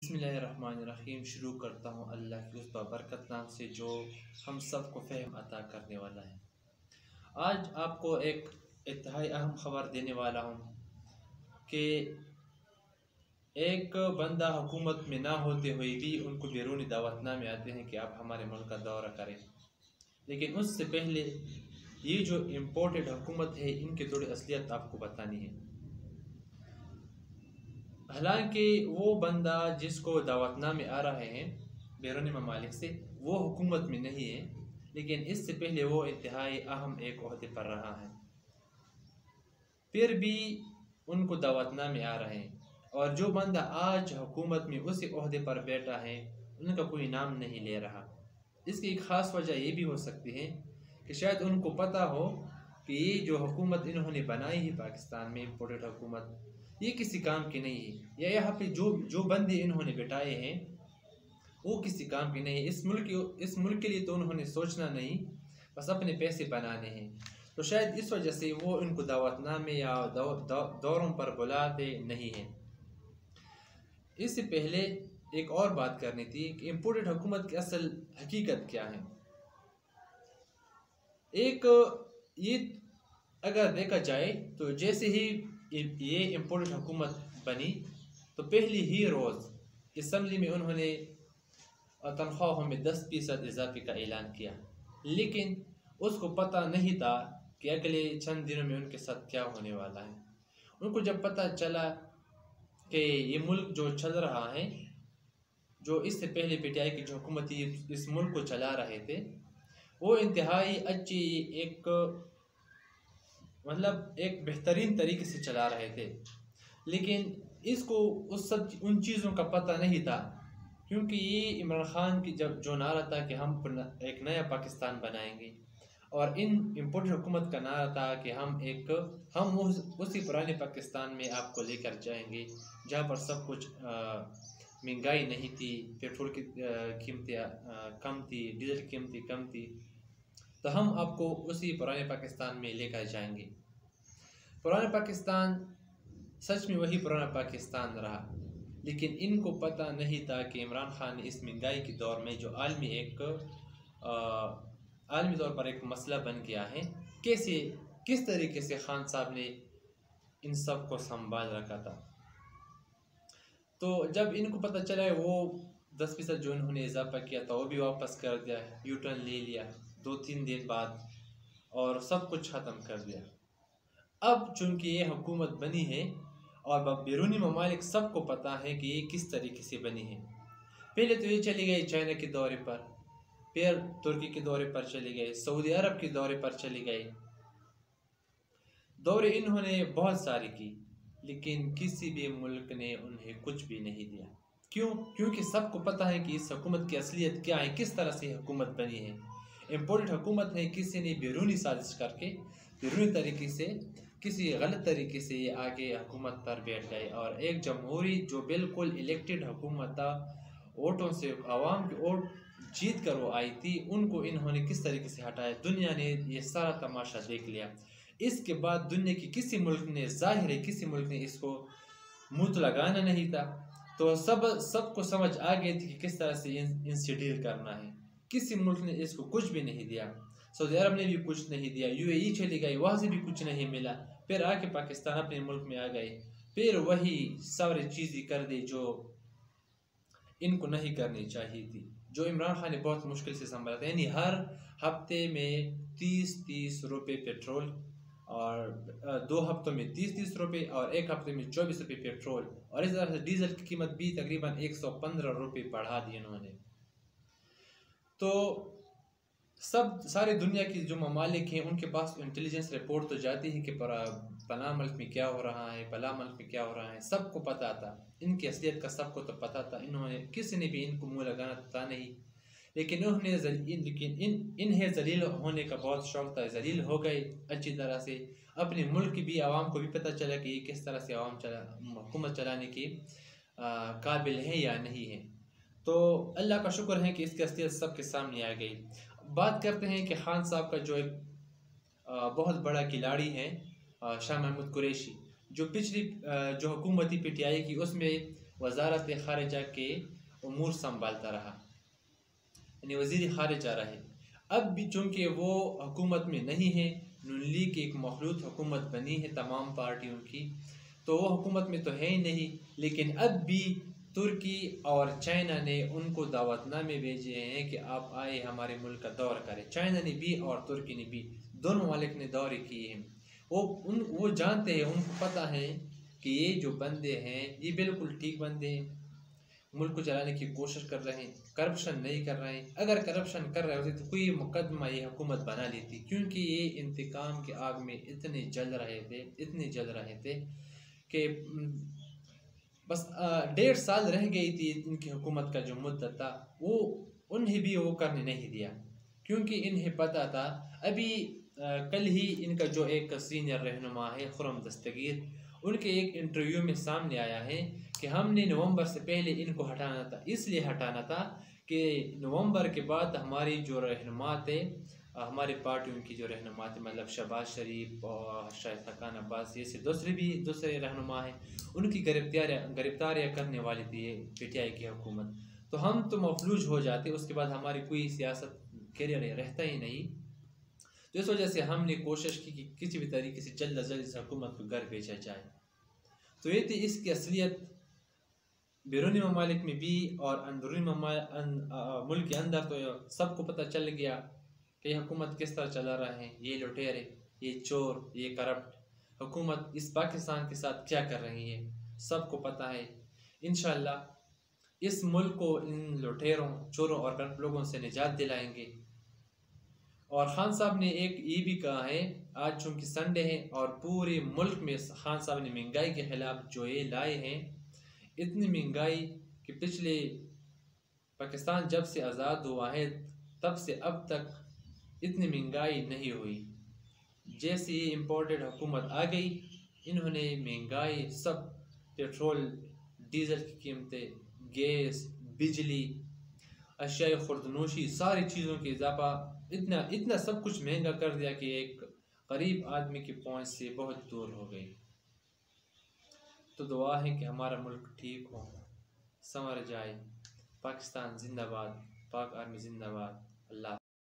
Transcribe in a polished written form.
بسم اللہ الرحمن الرحیم شروع کرتا ہوں اللہ کی اس بابرکت نام سے جو ہم سب کو فہم عطا کرنے والا ہے۔ آج آپ کو ایک انتہائی اہم خبر دینے والا ہوں کہ ایک بندہ حکومت میں نہ ہوتے ہوئے بھی ان کو بیرونی دعوت نامے آتے ہیں کہ آپ ہمارے ملک کا دورہ کریں، لیکن اس سے پہلے یہ جو امپورٹڈ حکومت ہے ان کی تھوڑی اصلیت آپ کو بتانی ہے۔ حالانکہ وہ بندہ جس کو دعوت نامے آ رہے ہیں بیرونی ممالک سے وہ حکومت میں نہیں ہے، لیکن اس سے پہلے وہ انتہائی اہم ایک عہدے پر رہا ہے، پھر بھی ان کو دعوت نامے آ رہے ہیں، اور جو بندہ آج حکومت میں اسی عہدے پر بیٹھا ہے ان کا کوئی نام نہیں لے رہا۔ اس کی ایک خاص وجہ یہ بھی ہو سکتی ہے کہ شاید ان کو پتہ ہو کہ یہ جو حکومت انہوں نے بنائی ہے پاکستان میں امپورٹڈ حکومت، یہ کسی کام کی نہیں ہے، یا یہاں پہ جو بندے انہوں نے بٹھائے ہیں وہ کسی کام کی نہیں ہے۔ اس ملک کے لیے تو انہوں نے سوچنا نہیں، بس اپنے پیسے بنانے ہیں، تو شاید اس وجہ سے وہ ان کو دعوت نامے یا دوروں پر بلاتے نہیں ہیں۔ اس سے پہلے ایک اور بات کرنی تھی کہ امپورٹڈ حکومت کی اصل حقیقت کیا ہے۔ یہ اگر دیکھا جائے تو جیسے ہی یہ امپورٹڈ حکومت بنی تو پہلی ہی روز اسمبلی میں انہوں نے تنخواہوں میں 10% اضافے کا اعلان کیا، لیکن اس کو پتہ نہیں تھا کہ اگلے چند دنوں میں ان کے ساتھ کیا ہونے والا ہے۔ ان کو جب پتہ چلا کہ یہ ملک جو چل رہا ہے، جو اس سے پہلے پی ٹی آئی کی جو حکومت اس ملک کو چلا رہے تھے، وہ انتہائی اچھی ایک بہترین طریقے سے چلا رہے تھے، لیکن اس کو ان چیزوں کا پتہ نہیں تھا، کیونکہ یہ عمران خان کی جو نعرہ تھا کہ ہم ایک نیا پاکستان بنائیں گے، اور ان امپورٹڈ حکومت کا نعرہ تھا کہ ہم اسی پرانے پاکستان میں آپ کو لے کر جائیں گے جہاں پر سب کچھ مہنگائی نہیں تھی، پیٹرول کی قیمتیں کم تھی، ڈیزل کی قیمتیں کم تھی، تو ہم آپ کو اسی پرانے پاکستان میں لے کر جائیں گے۔ پرانا پاکستان سچ میں وہی پرانا پاکستان رہا، لیکن ان کو پتہ نہیں تھا کہ عمران خان نے اس مہنگائی کے دور میں جو عالمی طور پر ایک مسئلہ بن گیا ہے، کس طریقے سے خان صاحب نے ان سب کو سنبھال رکھا تھا۔ تو جب ان کو پتہ چلا وہ 10% جو انہوں نے اضافہ کیا تھا وہ بھی واپس کر دیا، یو ٹرن لے لیا 2-3 دن بعد، اور سب کچھ ختم کر دیا۔ اب چونکہ یہ حکومت بنی ہے اور بیرونی ممالک سب کو پتہ ہے کہ یہ کس طریقے سے بنی ہے، پہلے تو یہ چلی گئی چائنا کے دورے پر، پھر ترکی کے دورے پر چلی گئی، سعودی عرب کے دورے پر چلی گئی، دورے انہوں نے بہت ساری کی، لیکن کسی بھی ملک نے انہیں کچھ بھی نہیں دیا۔ کیونکہ سب کو پتہ ہے کہ اس حکومت کی اصلیت کیا ہے، کس طرح سے حکومت بنی ہے۔ امپورٹڈ حکومت ہے، کسی نے بیرونی سازش کر کے بیرونی طریقے سے کسی غلط طریقے سے یہ آگے حکومت پر بیٹھ گئے، اور ایک جمہوری جو بالکل الیکٹڈ حکومت تھا، ووٹوں سے عوام کے ووٹ جیت کر وہ آئی تھی، ان کو انہوں نے کس طریقے سے ہٹایا۔ دنیا نے یہ سارا تماشا دیکھ لیا۔ اس کے بعد دنیا کی کسی ملک نے، ظاہر ہے کسی ملک نے اس کو منہ لگانا نہیں تھا، تو سب کو سمجھ آ گئی تھی کہ کس طرح سے ان سے ڈیل کرنا ہے۔ کسی ملک نے اس کو کچھ بھی نہیں دیا، سعودی عرب نے بھی کچھ نہیں دیا، یو اے ای چلی گئی، وہاں سے بھی کچھ نہیں ملا، پھر آ کے پاکستان اپنے ملک میں آ گئے، پھر وہی ساری چیزیں کر دی جو ان کو نہیں کرنی چاہیے تھی، جو عمران خان نے بہت مشکل سے سنبھالا تھا۔ یعنی ہر ہفتے میں 30 روپے پیٹرول، اور 2 ہفتوں میں 30 روپے، اور 1 ہفتے میں 24 روپے پیٹرول، اور اس طرح سے ڈیزل کی قیمت بھی تقریباً 115 روپے بڑھا دی انہوں نے۔ تو ساری دنیا کی جو ممالک ہیں ان کے پاس انٹیلیجنس رپورٹ تو جاتی ہے کہ فلاں ملک میں کیا ہو رہا ہے، فلاں ملک میں کیا ہو رہا ہے، سب کو پتہ تھا، ان کی اصلیت کا سب کو تو پتہ تھا، کسی نے بھی ان کو منہ لگانا تھا نہیں، لیکن انہیں ذلیل ہونے کا بہت شوق تھا، ذلیل ہو گئے اچھی طرح سے۔ اپنے ملک کی بھی عوام کو بھی پتہ چلا کہ یہ کس طرح سے حکومت چلانے کی قابل ہے یا نہیں ہے، تو اللہ کا شکر ہے کہ اس کی اصلیت سب کے سامنے آ گئی۔ بات کرتے ہیں کہ خان صاحب کا جو ایک بہت بڑا کھلاڑی ہے شاہ محمود قریشی، جو پچھلی جو حکومتی پی ٹی آئی کی اس میں وزارت خارجہ کے امور سنبھالتا رہا، یعنی وزیر خارجہ رہے۔ اب بھی چونکہ وہ حکومت میں نہیں ہے، نون لیگ کی ایک مخلوط حکومت بنی ہے تمام پارٹیوں کی، تو وہ حکومت میں تو ہے ہی نہیں، لیکن اب بھی ترکی اور چائنا نے ان کو دعوت نامے بھیجے ہیں کہ آپ آئے ہمارے ملک کا دور کریں۔ چائنا نے بھی اور ترکی نے بھی، دونوں ممالک نے دورے کیے ہیں۔ وہ جانتے ہیں، ان کو پتہ ہے کہ یہ جو بندے ہیں یہ بالکل ٹھیک بندے ہیں، ملک کو چلانے کی کوشش کر رہے ہیں، کرپشن نہیں کر رہے ہیں۔ اگر کرپشن کر رہے ہوتے تو کوئی مقدمہ یہ حکومت بنا لیتی، کیونکہ یہ انتقام کے آگ میں اتنے جل رہے تھے کہ بس 1.5 سال رہ گئی تھی ان کی حکومت کا جو مدت تھا، وہ انہیں بھی وہ کرنے نہیں دیا، کیونکہ انہیں پتہ تھا۔ ابھی کل ہی ان کا جو ایک سینئر رہنما ہے خرم دستگیر، ان کے ایک انٹرویو میں سامنے آیا ہے کہ ہم نے نومبر سے پہلے ان کو ہٹانا تھا، اس لیے ہٹانا تھا کہ نومبر کے بعد ہماری جو رہنما تھے، ہماری پارٹیوں کی جو رہنما تھے، مطلب شہباز شریف اور شاہد خاقان عباس جیسے دوسرے رہنما ہیں، ان کی گرفتاریاں کرنے والی تھی یہ پی ٹی آئی کی حکومت، تو ہم تو مفلوج ہو جاتے، اس کے بعد ہماری کوئی سیاست کیریئر رہتا ہی نہیں۔ تو اس وجہ سے ہم نے کوشش کی کہ کسی بھی طریقے سے جلد از جلد اس حکومت کو گھر بھیجا جائے۔ تو یہ تھی اس کی اصلیت۔ بیرونی ممالک میں بھی اور اندرونی ملک کے اندر تو سب کو پتہ چل گیا کہ یہ حکومت کس طرح چلا رہے ہیں، یہ لٹیرے، یہ چور، یہ کرپٹ حکومت اس پاکستان کے ساتھ کیا کر رہی ہے، سب کو پتہ ہے۔ انشاءاللہ اس ملک کو ان لٹیروں، چوروں اور کرپٹ لوگوں سے نجات دلائیں گے۔ اور خان صاحب نے ایک یہ بھی کہا ہے، آج چونکہ سنڈے ہے اور پورے ملک میں خان صاحب نے مہنگائی کے خلاف جو یہ لائے ہیں، اتنی مہنگائی کہ پچھلے پاکستان جب سے آزاد ہوا ہے تب سے اب تک اتنی مہنگائی نہیں ہوئی۔ جیسے یہ امپورٹڈ حکومت آ گئی، انہوں نے مہنگائی سب، پیٹرول ڈیزل کی قیمتیں، گیس، بجلی، اشیاء خوردنوشی، ساری چیزوں کے اضافہ، اتنا سب کچھ مہنگا کر دیا کہ ایک غریب آدمی کی پہنچ سے بہت دور ہو گئی۔ تو دعا ہے کہ ہمارا ملک ٹھیک ہو، سنور جائے۔ پاکستان زندہ باد، پاک آرمی زندہ باد۔ اللہ